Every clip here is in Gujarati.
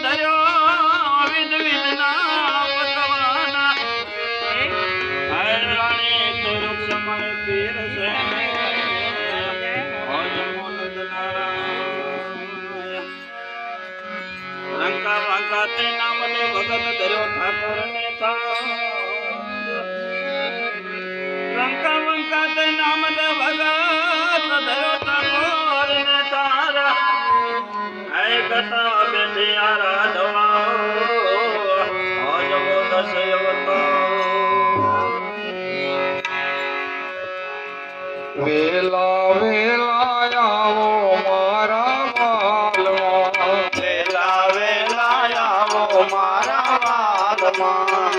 ધર્યો વિધ વિધના પકવાન રાણી તો રૂક્ષમય પીર છે રંકા વાંકા તે નામ ને ભગત ધર્યો ઠાકોર ને રંકા વંકા તે નામ ને ભગત ધર્યો ઠાકોર ને તારા હે કથા બેઠી આરાધવા આજવો દશય વેલા વેલા આવો મારા વાલમાં વેલા વેલા આવો મારા વાલમાં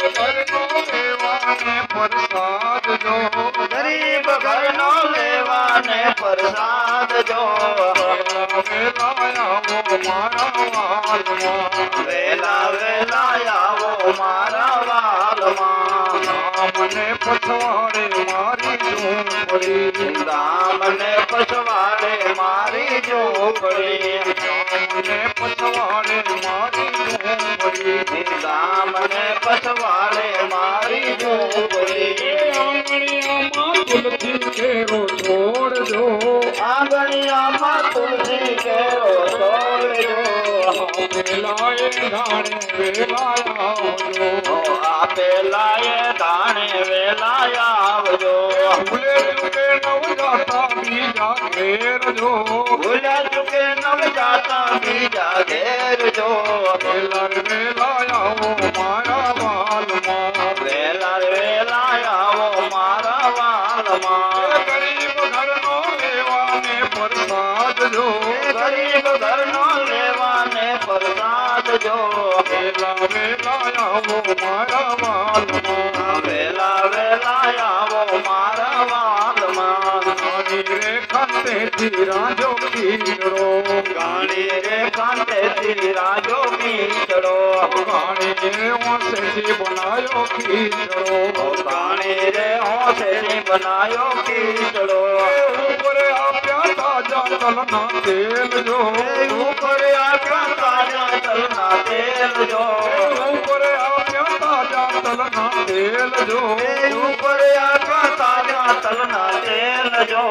ઘરનો લેવાને પ્રસાદ જો ગરીબ ઘરનો લેવાને પ્રસાદ જો વેલા આવો મારા વાલમાં વેલા વેલા આવો મારા વાલમાં મને પછવાડે મારી ઝૂંપડી દામને પછવાડે મારી ઝૂંપડી મને પછવાડે મારી ઝૂંપડી દામને પછવાડે મારી ઝૂંપડી આંગણિયામાં તુલસી કેરો છોડજો આંગણિયામાં તુલસી કેરો છોડજો વેલાએ ધાણે વેલા આવજો આપેલા એ ધાણે વેલા આવજો ભૂલે ચૂકે નવ જાતા બીજા ઘેર જો ભૂલ્યા ચૂકે નવ જાતા બીજા ઘેર જો વેલા વેલા આવો મારા વાલમાં વેલા વેલા આવો મારા વાલમાં ગરીબ ઘરનો લેવાને પ્રસાદ જો ગરીબ ઘરનો લેવાને પ્રસાદ જો વેલા વેલા આવો મારા વાલમાં વેલા વેલા આવો મારા વાલમાં ગાણી રે ખંડેથી રાજો કીડો ગાણી રે કાંતેથી રાજો પીચડો ગાણી રે ઓસેથી બનાયો કીડો ગાણી રે હોસેથી બનાયો પીચડો ઉપર આપ્યા તાજા તલના તેલ જો ઉપર આપ્યા તાજા તલના તેલ જો ઉપર આપ્યા તાજા તલના તેલ જો ઉપર આપ્યા તાજા તલના તેલ જો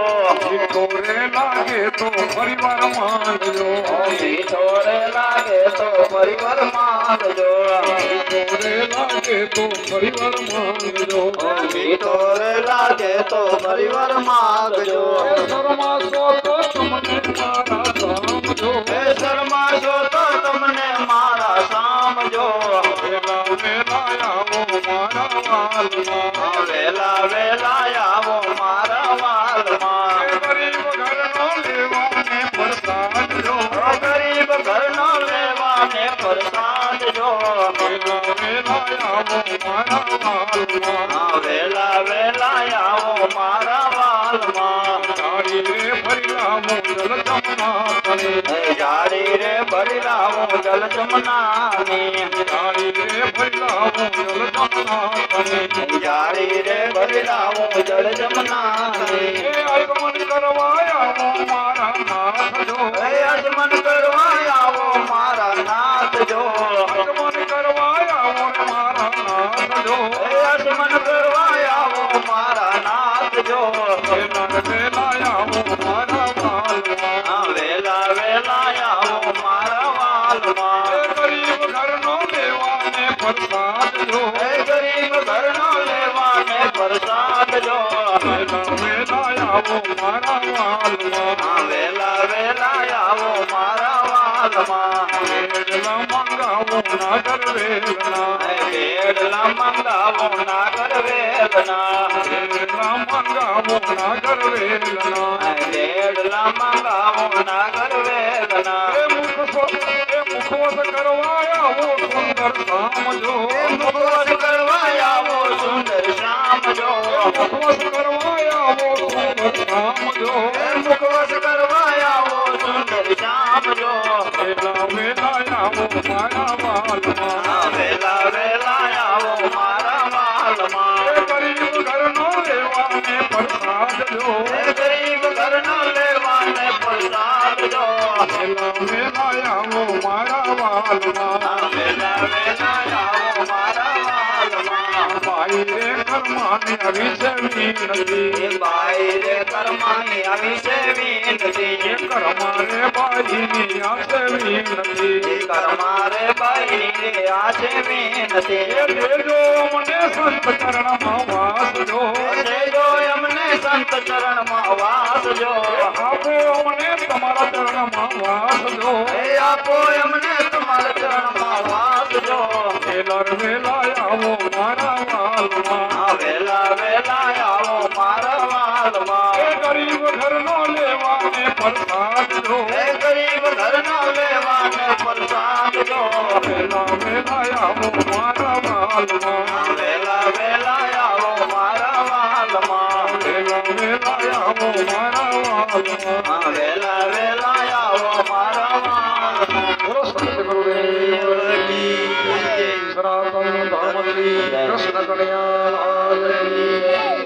મીઠો રે લાગે તો પરિવાર માંગજો મીઠો રે લાગે તો પરિવાર માંગજો મીઠો રે લાગે તો પરિવાર માંગજો મીઠો રે લાગે તો પરિવાર માંગજો શરમાશો તો તમને મારા સમજો શરમાશો તો તમને મારા સામજો વેલા વેલા આવો મારા વાલમાં વેલા વેલા આવો મારા વાલમાં ગરીબ ઘરનો લેવાને પ્રસાદ જો ગરીબ ઘરનો લેવાને પ્રસાદ જો વેલા વેલા આવો મારા વાલમાં વેલા વેલા આવો મારા વાલમાં જાડી રે ભરી લાવો જલ જમના તને જાડી રે ભરી લાવો જલ જમનાની જાડી રે ભરી લાવો જલ જમના તને જાડી રે ભરી લાવો જલ જમનાની એ આગમન કરવા આવો મારા નાથ જો અજમન કરવા આવો મારા નાથ જો આગમન કરવા આવો મારા નાથ જો અજમન કરવા આવો મારા નાથ જો વેલા વેલા આવો મારા વાલમાં વેલા વેલા આવો મારા વાલમાં ગરીબ ઘરનો લેવાને પ્રસાદ જો ગરીબ ઘરનો લેવાને પ્રસાદ જો વેલા વેલા આવો મારા વાલમાં વેલા વેલા આવો મારા વાલમાં વેલા મંગાવો નાગર વેલના બેડલા મંગાવો નાગર વેલના વેલા મંગાવો નાગર વેલના બેડલા મંગાવો નાગર વેલના એ મુખવત કરવા આવો સુંદર સામજો મુખવત કરવા આવો સુંદર શ્યામ જો મુખવત કરવા આવો સુંદર સામજો મુખવત કરવા આવો સુંદર શ્યામ જો વેલા વેલા આવો મારા વાલમાં વેલા વેલા આવો મારા વાલમાં ગરીબ ઘરનો લેવાને પ્રસાદ જો ગરીબ ઘરનો લેવાને પ્રસાદ જો વેલા વેલા આવો મારા કર્માની આવી છે વિનતી બાઈ રે કર્માની આવી છે વિનતી કર્મા રે બાઈની આ છે વિનતી કર્મા રે બાઈ રે આ છે વિનતી દેજો મને સંત ચરણમાં વાસજો દેજો અમને સંત ચરણમાં વાસજો આપો મને તમારા ચરણમાં વાસજો હે આપો અમને તમારા ચરણમાં વાસજો વેલર વેલા આવો મારા વાલમાં આ વેલા વેલા આવો મારા વાલમાં એ ગરીબ ઘરનો લેવાને પ્રસાદ જો હે ગરીબ ઘરનો લેવાને પ્રસાદ જો વેલા વેલા આવો મારા વાલમાં વેલા વેલા આવો મારા વાલમાં વેલા વેલા આવો મારા વાલમાં વેલા વેલા આવો મારા વાલમાં બોલો સતગુરુદેવ સનાતન ધર્મ શ્રી કૃષ્ણ કનૈયા લાલ કી જય.